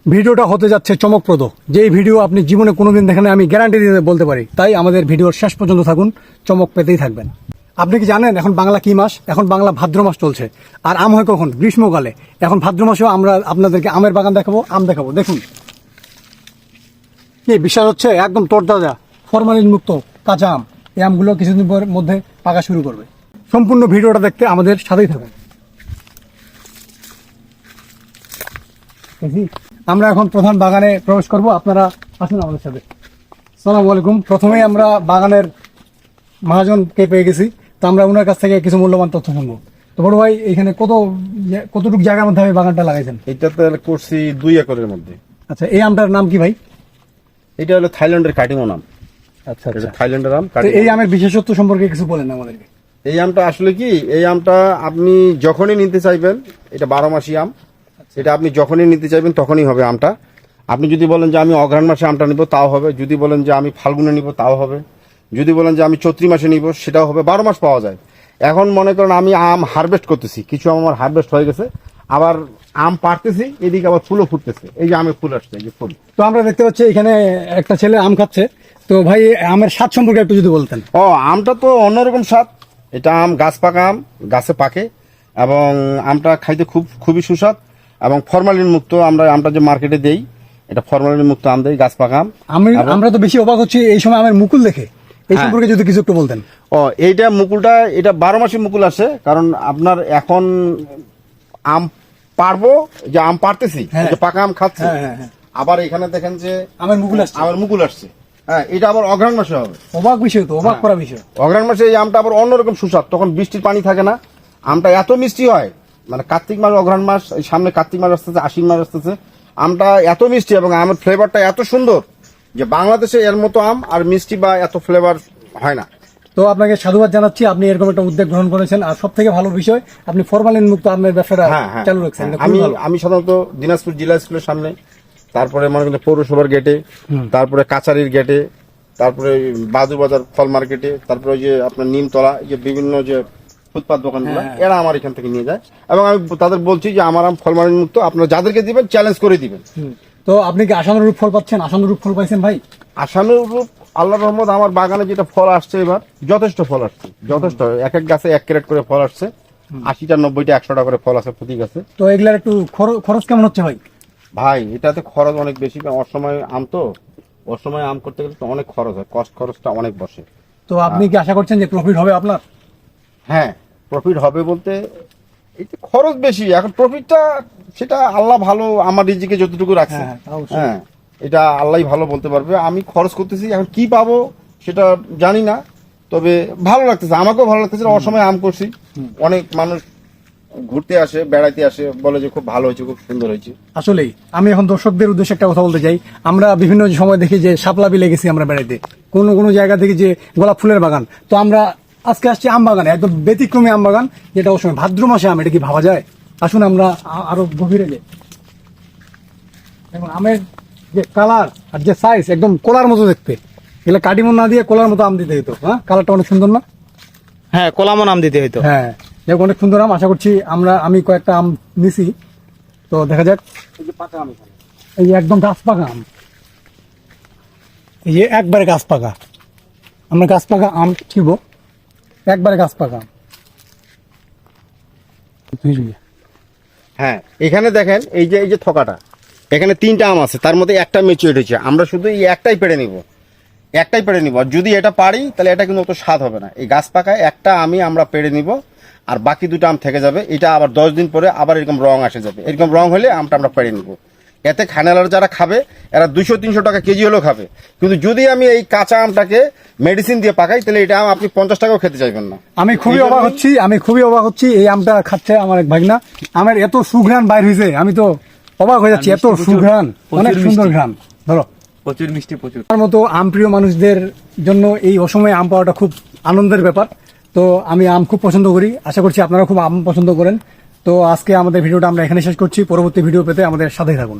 ভিডিওটা হতে যাচ্ছে চমকপ্রদ, যে ভিডিও আপনি জীবনে কোনোদিন দেখেন, আমি গ্যারান্টি দিয়ে বলতে পারি। তাই আমাদের ভিডিওর শেষ পর্যন্ত থাকুন, চমক পেতেই থাকবেন। আপনি কি জানেন এখন বাংলা কি মাস? এখন বাংলা ভাদ্র মাস চলছে, আর আম হয় কখন? গ্রীষ্মকালে। এখন ভাদ্র মাসেও আমরা আপনাদেরকে আমের বাগান দেখাবো, আম দেখাবো। দেখুন কি বিশ্বাস হচ্ছে, একদম তরতাজা ফরমালিন মুক্ত কাঁচা আম। এই আমগুলো কিছুদিন পর মধ্যে পাকা শুরু করবে। সম্পূর্ণ ভিডিওটা দেখতে আমাদের সাথেই থাকুন। আমরা এখন প্রধান বাগানে প্রবেশ করব, আপনারা আসুন আমাদের সাথে। আসসালামু আলাইকুম। প্রথমেই আমরা বাগানের মহাজনকে পেয়ে গেছি, তো আমরা ওনার কাছ থেকে কিছু মূল্যবান তথ্য শুনবো। তো বড় ভাই, এখানে কতটুকু জায়গার মধ্যে আমি বাগানটা লাগাইছেন? এটাতে করছি 2 একরের মধ্যে। আচ্ছা, এই আমটার নাম কি ভাই? এটা হলো থাইল্যান্ডের কাটিমো আম। আচ্ছা, এটা থাইল্যান্ডের আম। তো এই আমের বিশেষত্ব সম্পর্কে কিছু বলেন আমাদেরকে। এই আমটা আসলে কি, এই আমটা আপনি যখনই নিতে চাইবেন, এটা 12 মাসি আম। এটা আপনি যখনই নিতে চাইবেন তখনই হবে আমটা। আপনি যদি বলেন যে আমি অঘ্রাণ মাসে আমটা নিব, তাও হবে। যদি বলেন যে আমি ফাল্গুনে নিব, তাও হবে। যদি বলেন যে আমি চৈত্রি মাসে নিব, সেটাও হবে। 12 মাস পাওয়া যায়। এখন মনে করেন আমি আম হারভেস্ট করতেছি, কিছু আম আমার হারভেস্ট হয়ে গেছে, আবার আম পাড়তেছি, এদিকে আবার ফুলও ফুটতেছে। এই যে আমের ফুল আসছে, এই যে ফুল। তো আমরা দেখতে পাচ্ছি এখানে একটা ছেলে আম খাচ্ছে। তো ভাই, আমের স্বাদ সম্পর্কে একটু যদি বলতেন। আমটা তো অন্যরকম স্বাদ। এটা আম গাছ পাকা আম, গাছে পাকে, এবং আমটা খাইতে খুবই সুস্বাদ এবং ফরমালিন মুক্ত। আমরা আমটা যে মার্কেটে দেই, এটা ফরমালিন মুক্ত আম দেই, গাছ পাকা আম। আমরা তো বেশি অবাক হচ্ছি এই সময় আমের মুকুল দেখে। এই সম্পর্কে যদি কিছু একটু বলতেন। এইটা মুকুলটা, এটা 12 মাসে মুকুল আসে। কারণ আপনার এখন আম পারবো, যে আম পারতেছি, যে পাকা আম খাচ্ছি, আবার এখানে দেখেন যে আমের মুকুল আসছে। হ্যাঁ, এটা আবার অঘ্রাণ মাসে হবে। অবাক বিষয় তো, অবাক করা বিষয়। অঘ্রাণ মাসে এই আমটা আবার অন্যরকম সুস্বাদ। তখন বৃষ্টির পানি থাকে না, আমটা এত মিষ্টি হয়। মানে কার্তিক মাস, অঘ্রাণ মাস, এই সামনে কার্তিক মাস আসতেছে, আশ্বিন মাস আসতেছে, আমটা এত মিষ্টি এবং আমের ফ্লেভারটা এত সুন্দর যে বাংলাদেশে এর মতো আম আর মিষ্টি বা এত ফ্লেভার হয় না। তো আপনাকে সাধুবাদ জানাচ্ছি, আপনি এরকম একটা উদ্যোগ গ্রহণ করেছেন। আর সব থেকে ভালো বিষয়, আপনি ফরমালিন মুক্ত আমের ব্যবসাটা চালু রাখছেন। আমি সাধারণত দিনাজপুর জেলা স্কুলের সামনে, তারপরে মনে করেন পৌরসভার গেটে, তারপরে কাছারির গেটে, তারপরে বাদুর বাজার ফল মার্কেটে, তারপরে ওই যে আপনার নিমতলা, যে বিভিন্ন যে ফুটপাত দোকানগুলো, এরা আমার এখান থেকে নিয়ে যায়। এবং আমি তাদের বলছি যে আমার আম ফলমালিন মুক্ত, আপনারা যাদেরকে দিবেন চ্যালেঞ্জ করে দিবেন। তো আপনি কি আশানুরূপ ফল পাচ্ছেন? আশানুরূপ ফল পাইছেন ভাই? আশানুরূপ আল্লাহর রহমত, আমার বাগানে যেটা ফল আসছে এবার যথেষ্ট ফল আসছে, যথেষ্ট। এক এক গাছে 1 ক্যারেট করে ফল আসছে, 80টা 90টা 100টা করে ফল আছে প্রতি গাছে। তো এগুলার একটু খরচ কেমন হচ্ছে ভাই? ভাই, এটাতে খরচ অনেক বেশি। অসময় আম তো, অসময় আম করতে গেলে তো অনেক খরচ হয়, খরচটা অনেক বসে। তো আপনি কি আশা করছেন যে প্রফিট হবে আপনার? হ্যাঁ, প্রফিট হবে বলতে, এই খরচ বেশি, এখন প্রফিটটা সেটা আল্লাহ ভালো, আমার রিজিকে যতটুকু রাখছে, হ্যাঁ এটা আল্লাহ ভালো বলতে পারবে। আমি খরচ করতেছি, এখন কি পাবো সেটা জানি না, তবে ভালো লাগতেছে, আমাকেও ভালো লাগতেছে। অসময় আম করছি, অনেক মানুষ ঘুরতে আসে, বেড়াইতে আসে, বলে যে খুব ভালো হয়েছে, খুব সুন্দর হয়েছে। আসলেই আমি এখন দর্শকদের উদ্দেশ্যে একটা কথা বলতে চাই। আমরা বিভিন্ন সময় দেখি যে শাপলা বিলে গেছি আমরা বেড়াইতে, কোনো জায়গা থেকে যে গোলাপ ফুলের বাগান। তো আমরা আজকে আসছি আম বাগানে, একদম ব্যতিক্রমী আম বাগান, যেটা ওই সময় ভাদ্র মাসে আম। এটা কি ভাবা যায়? আসুন আমরা আরো গভীরে যাই। এখন আমের যে কালার আর যে সাইজ, একদম কলার মতো দেখতে। এগুলো কাটিমন না দিয়ে কলার মতো আম দিতে হতো। হ্যাঁ, কালারটা অনেক সুন্দর না? হ্যাঁ, কলামন আম দিতে হইতো। হ্যাঁ, অনেক সুন্দর আম। আশা করছি আমি কয়েকটা আম নিছি, তো দেখা যাক। এই যে পাকা আম, এই যে একদম গাছ পাকা আম, এই যে একবারে গাছ পাকা। আমরা গাছ পাকা আম ছিব, একবারে গাছ পাকা আম। হ্যাঁ, এখানে দেখেন, এই যে থকাটা, এখানে 3টা আম আছে, তার মধ্যে একটা ম্যাচিউর হয়েছে। আমরা শুধু এই একটাই পেড়ে নিব, আর যদি এটা পারি তাহলে এটা কিন্তু অত স্বাদ হবে না। এই গাছ পাকায় একটা আমি আমরা পেড়ে নিব, আর বাকি 2টা আম থেকে যাবে। এটা আবার 10 দিন পরে আবার এরকম রং আসে যাবে। এরকম রং হলে আমটা আমরা পেড়ে নিব। এতে খানেলার যারা খাবে, এরা 200-300 টাকা কেজি হলেও খাবে। কিন্তু যদি আমি এই কাঁচা আমটাকে মেডিসিন দিয়ে পাকাই, তাহলে এটা আম আপনি 50 টাকাও খেতে চাইবেন না। আমি খুবই অবাক হচ্ছি এই আমটা খাচ্ছে আমার এক ভাগনা। আমের এত সুঘ্রাণ বাইর হয়েছে, আমি তো অবাক হয়ে যাচ্ছি। এত সুঘ্রাণ, অনেক সুন্দর ঘ্রাণ। ধরো, প্রচুর মিষ্টি, প্রচুর। আমার মতো আম প্রিয় মানুষদের জন্য এই অসময়ে আম পাওয়াটা খুব আনন্দের ব্যাপার। তো আমি আম খুব পছন্দ করি, আশা করছি আপনারা খুব আম পছন্দ করেন। তো আজকে আমাদের ভিডিওটা আমরা এখানে শেষ করছি। পরবর্তী ভিডিও পেতে আমাদের সাথেই থাকুন।